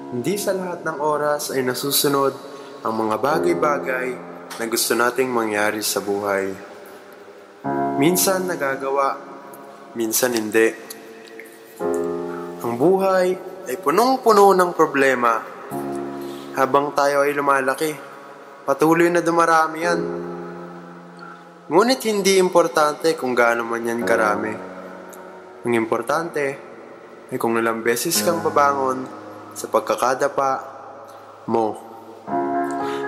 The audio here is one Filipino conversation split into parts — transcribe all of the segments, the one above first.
Hindi sa lahat ng oras ay nasusunod ang mga bagay-bagay na gusto nating mangyari sa buhay. Minsan nagagawa, minsan hindi. Ang buhay ay punong-puno ng problema. Habang tayo ay lumalaki, patuloy na dumarami yan. Ngunit hindi importante kung gaano man yan karami. Ang importante ay kung ilang beses kang babangon sa pagkakadapa mo.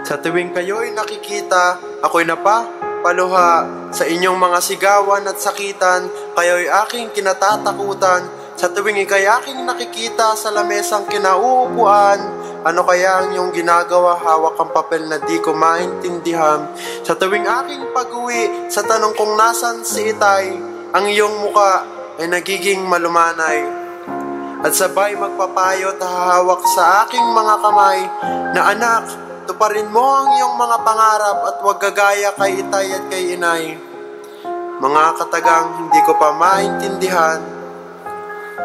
Sa tuwing kayo'y nakikita, ako'y napapaluha sa inyong mga sigawan at sakitan, kayo'y aking kinatatakutan. Sa tuwing ikay aking nakikita sa lamesang kinauupuan, ano kaya ang iyong ginagawa? Hawak ang papel na di ko maintindihan. Sa tuwing aking pag-uwi, sa tanong kung nasan si Itay, ang iyong muka ay nagiging malumanay. At sabay magpapayo at hahawak sa aking mga kamay na anak, tuparin mo ang iyong mga pangarap at huwag gagaya kay Itay at kay Inay. Mga katagang hindi ko pa maintindihan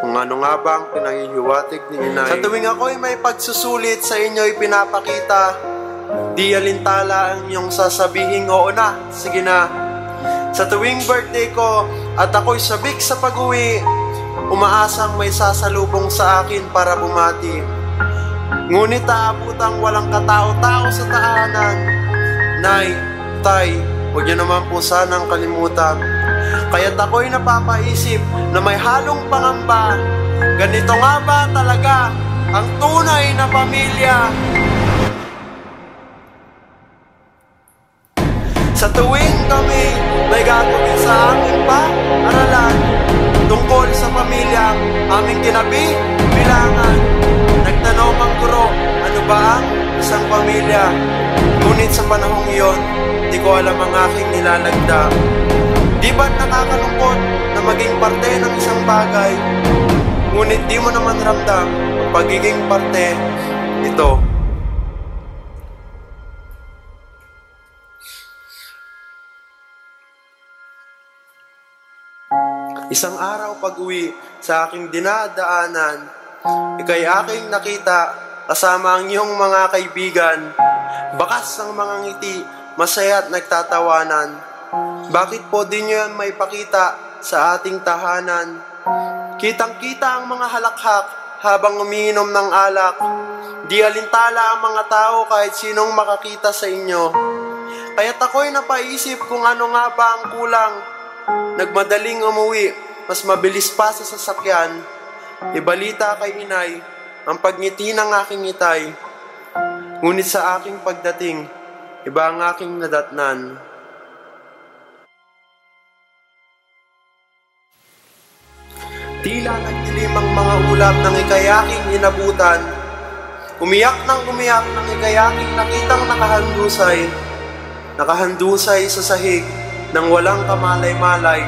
kung ano nga ba ang pinanghihiwatig ni Inay. Sa tuwing ako'y may pagsusulit sa inyo'y pinapakita, di alintala ang iyong sasabihin, oo na, sige na. Sa tuwing birthday ko at ako'y sabik sa pag-uwi, umaasang may sasalubong sa akin para bumati. Ngunit aabutang walang katao-tao sa tahanan. Nay, Tay, huwag niyo naman po sanang kalimutan. Kaya't ako'y napapaisip na may halong pangamba. Ganito nga ba talaga ang tunay na pamilya? Sa tuwing kami may gagawin sa aming paaralan tungkol sa pamilyang aming kinabibilangan, nagtanong ang guro, ano ba ang isang pamilya? Ngunit sa panahong iyon, di ko alam ang aking nilalagda. Di ba't nakakalungkot na maging parte ng isang bagay, ngunit di mo naman ramdam ang pagiging parte nito? Isang araw pag-uwi sa aking dinadaanan, ikay aking nakita kasama ang iyong mga kaibigan. Bakas ang mga ngiti, masaya at nagtatawanan. Bakit po di nyo yan may pakita sa ating tahanan? Kitang-kita ang mga halakhak habang umiinom ng alak. Di alintala ang mga tao kahit sinong makakita sa inyo. Kaya't ako'y napaisip kung ano nga ba ang kulang. Nagmadaling umuwi, mas mabilis pa sa sasakyan. Ibalita kay Inay ang pagngiti ng aking Itay. Ngunit sa aking pagdating, iba ang aking nadatnan. Tila nagdilim ang mga ulap ng ikay aking inabutan. Umiyak nang ikay aking nakitang nakahandusay sa sahig nang walang kamalay-malay.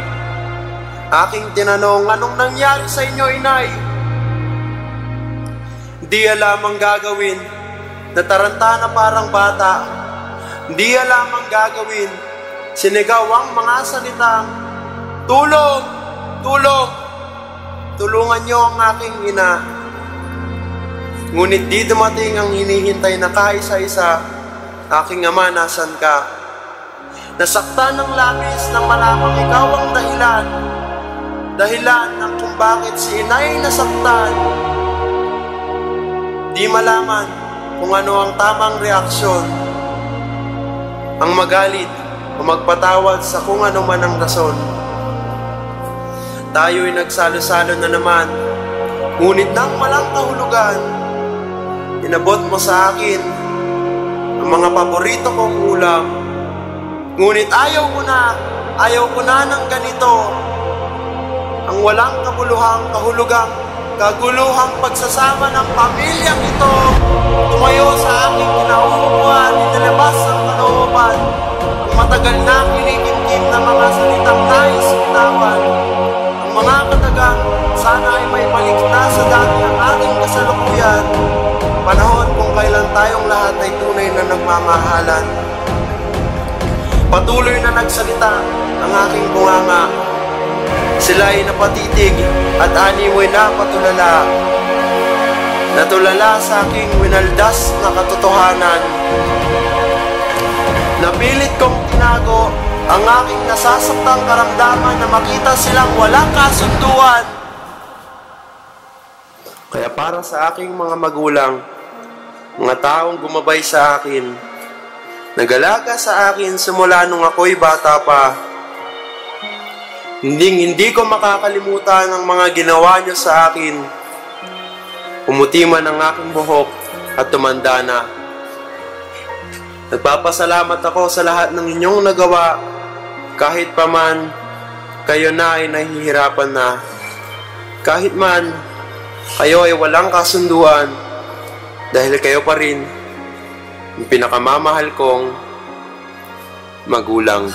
Aking tinanong, anong nangyari sa inyo, Inay? Di alam ang gagawin, nataranta na parang bata. Di alam ang gagawin, sinigaw ang mga salitang, tulong! Tulong! Tulungan niyo ang aking ina. Ngunit di dumating ang hinihintay na kaisa-isa. Aking ama, nasan ka? Nasaktan ng labis ng malamang ikaw ang dahilan ng kung bakit si Inay nasaktan. Di malaman kung ano ang tamang reaksyon. Ang magalit o magpatawad sa kung ano man ang rason. Tayo'y nagsalo-salo na naman, ngunit nang walang kahulugan, inabot mo sa akin ang mga paborito kong ulam. Ngunit ayaw ko na ng ganito, ang walang kaguluhang pagsasama ng pamilyang ito. Tumayo sa aking kinauupuan, inilabas ang kalooban, ang matagal na kinikimkim na mga salitang nais bitawan. Ang mga katagang, sana ay may balik na sa dati ang ating kasalukuyan, panahon kung kailan tayong lahat ay tunay na nagmamahalan. Patuloy na nagsalita ang aking bunganga. Sila ay napatitig at animoy napatulala. natulala sa aking winaldas na katotohanan. Napilit kong tinago ang aking nasasaktang karamdaman na makita silang walang kasunduan. Kaya para sa aking mga magulang, mga taong gumabay sa akin, nag-alaga sa akin simula nung ako'y bata pa, hindi ko makakalimutan ang mga ginawa niyo sa akin. Pumuti man ang aking buhok at tumanda na. Nagpapasalamat ako sa lahat ng inyong nagawa, kahit pa man kayo na ay nahihirapan na. Kahit man kayo ay walang kasunduan, dahil kayo pa rin yung pinakamamahal kong magulang.